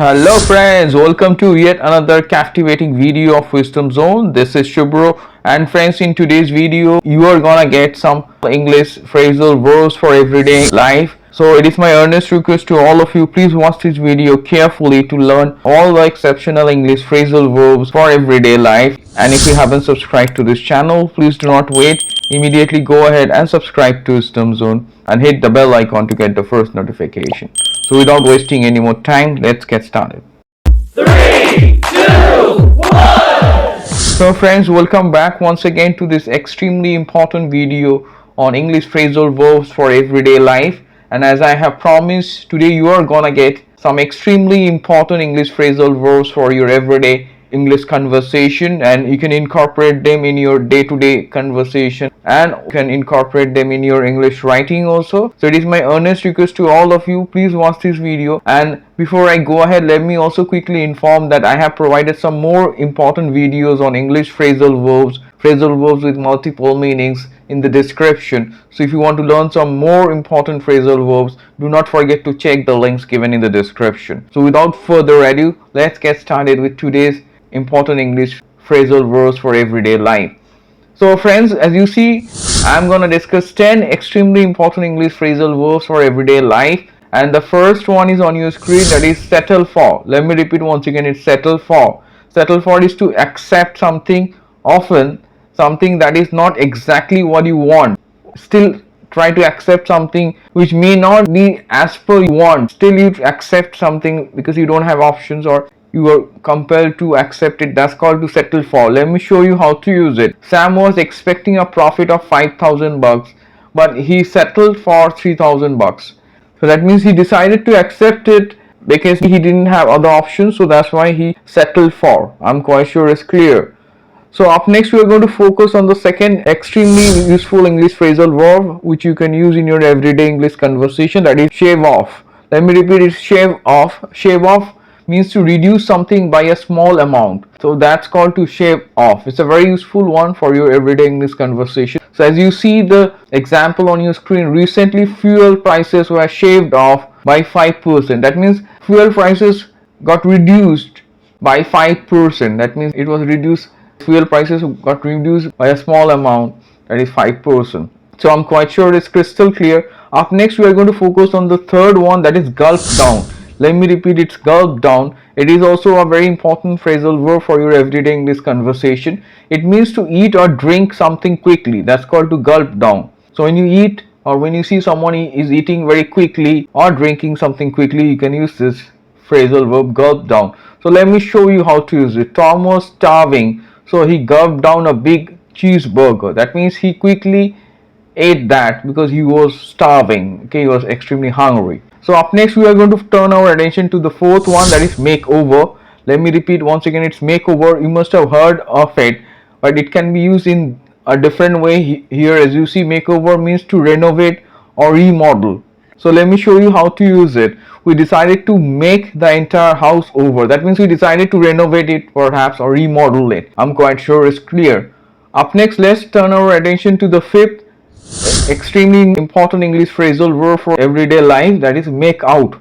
Hello friends, welcome to yet another captivating video of Wisdom Zone. This is Shubro, and friends, in today's video you are gonna get some English phrasal verbs for everyday life. So it is my earnest request to all of you, please watch this video carefully to learn all the exceptional English phrasal verbs for everyday life. And if you haven't subscribed to this channel, please do not wait. Immediately go ahead and subscribe to Wisdom Zone and hit the bell icon to get the first notification. So without wasting any more time, let's get started. 3, 2, 1. So friends, welcome back once again to this extremely important video on English phrasal verbs for everyday life. And as I have promised, today you are gonna get some extremely important English phrasal verbs for your everyday English conversation, and you can incorporate them in your day-to-day conversation, and you can incorporate them in your English writing also. So it is my earnest request to all of you, please watch this video. And before I go ahead, let me also quickly inform that I have provided some more important videos on English phrasal verbs with multiple meanings in the description. So if you want to learn some more important phrasal verbs, do not forget to check the links given in the description. So without further ado, let's get started with today's important English phrasal verbs for everyday life. So friends, as you see, I'm gonna discuss 10 extremely important English phrasal verbs for everyday life, and the first one is on your screen, that is settle for. Let me repeat once again, it's settle for. Settle for is to accept something, often something that is not exactly what you want. Still try to accept something which may not be as per you want. Still you accept something because you don't have options, or you are compelled to accept it. That's called to settle for. Let me show you how to use it. Sam was expecting a profit of 5,000 bucks, but he settled for 3,000 bucks. So that means he decided to accept it because he didn't have other options, so that's why he settled for. I'm quite sure it's clear. So up next we are going to focus on the second extremely useful English phrasal verb which you can use in your everyday English conversation, that is shave off. Let me repeat it, shave off. Shave off means to reduce something by a small amount. So that's called to shave off. It's a very useful one for your everyday English conversation. So as you see the example on your screen, recently fuel prices were shaved off by 5%. That means fuel prices got reduced by 5%. That means it was reduced, fuel prices got reduced by a small amount, that is 5%. So I'm quite sure it's crystal clear. Up next we are going to focus on the third one, that is gulp down. Let me repeat, it's gulp down. It is also a very important phrasal verb for your everyday English conversation. It means to eat or drink something quickly. That's called to gulp down. So when you eat, or when you see someone is eating very quickly or drinking something quickly, you can use this phrasal verb gulp down. So let me show you how to use it. Tom was starving, so he gulped down a big cheeseburger. That means he quickly ate that because he was starving. Okay, he was extremely hungry. So up next we are going to turn our attention to the fourth one, that is makeover. Let me repeat once again, it's makeover. You must have heard of it, but it can be used in a different way here. As you see, makeover means to renovate or remodel. So let me show you how to use it. We decided to make the entire house over. That means we decided to renovate it perhaps or remodel it. I'm quite sure it's clear. Up next, let's turn our attention to the fifth extremely important English phrasal verb for everyday life, that is make out.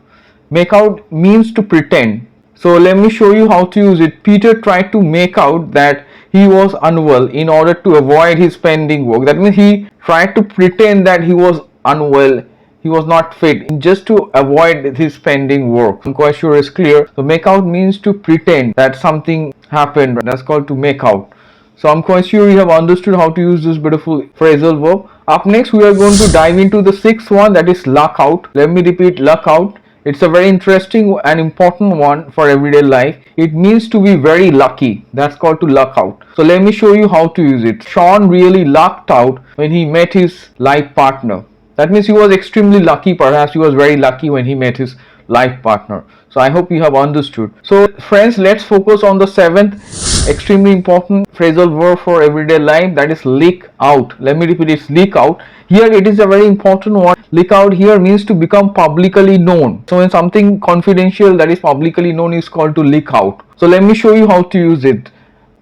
Make out means to pretend. So let me show you how to use it. Peter tried to make out that he was unwell in order to avoid his pending work. That means he tried to pretend that he was unwell, he was not fit, just to avoid his pending work. I'm quite sure it's clear. So make out means to pretend that something happened. That's called to make out. So I'm quite sure you have understood how to use this beautiful phrasal verb. Up next we are going to dive into the sixth one, that is luck out. Let me repeat, luck out. It's a very interesting and important one for everyday life. It means to be very lucky. That's called to luck out. So let me show you how to use it. Sean really lucked out when he met his life partner. That means he was extremely lucky. Perhaps he was very lucky when he met his life partner. So I hope you have understood. So friends, let's focus on the seventh extremely important phrasal verb for everyday life, that is leak out. Let me repeat, it's leak out. Here it is a very important one. Leak out here means to become publicly known. So when something confidential that is publicly known is called to leak out. So let me show you how to use it.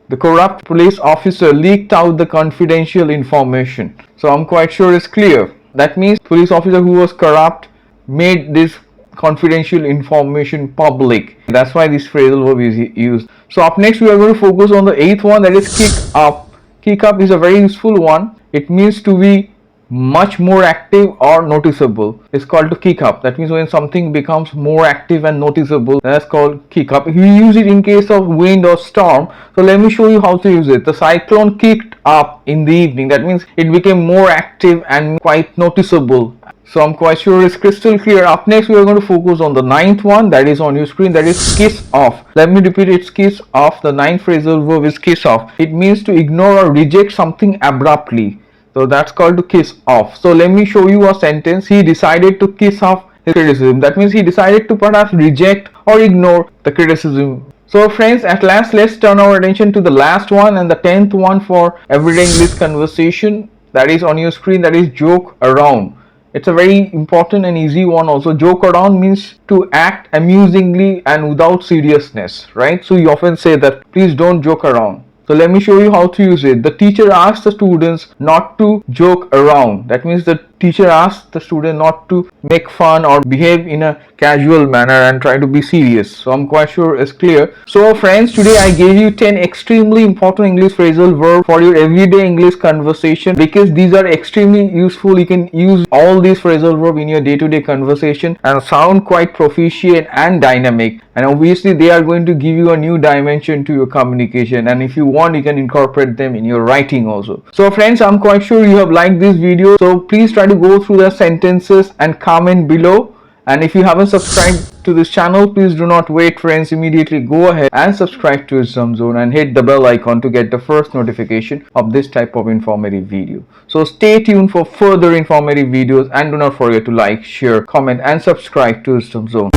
The corrupt police officer leaked out the confidential information. So I'm quite sure it's clear. That means police officer who was corrupt made this confidential information public. That's why this phrasal verb is used. So up next we are going to focus on the eighth one, that is kick up. Kick up is a very useful one. It means to be much more active or noticeable. It's called to kick up. That means when something becomes more active and noticeable, that's called kick up. We use it in case of wind or storm. So let me show you how to use it. The cyclone kicked up in the evening. That means it became more active and quite noticeable. So I'm quite sure it's crystal clear. Up next we are going to focus on the ninth one, that is on your screen, that is kiss off. Let me repeat, it's kiss off. The ninth phrasal verb is kiss off. It means to ignore or reject something abruptly. So that's called to kiss off. So let me show you a sentence. He decided to kiss off his criticism. That means he decided to perhaps reject or ignore the criticism. So friends, at last let's turn our attention to the last one and the 10th one for everyday English conversation. That is on your screen, that is joke around. It's a very important and easy one also. Joke around means to act amusingly and without seriousness, right? So you often say that please don't joke around. So let me show you how to use it. The teacher asks the students not to joke around. That means the teacher asks the student not to make fun or behave in a casual manner and try to be serious. So I'm quite sure it's clear. So friends, today I gave you 10 extremely important English phrasal verbs for your everyday English conversation, because these are extremely useful. You can use all these phrasal verbs in your day-to-day conversation and sound quite proficient and dynamic. And obviously they are going to give you a new dimension to your communication, and if you want you can incorporate them in your writing also. So friends, I'm quite sure you have liked this video, so please try to go through the sentences and comment below. And if you haven't subscribed to this channel, please do not wait friends, immediately go ahead and subscribe to Wisdom Zone and hit the bell icon to get the first notification of this type of informative video. So stay tuned for further informative videos, and do not forget to like, share, comment and subscribe to Wisdom Zone.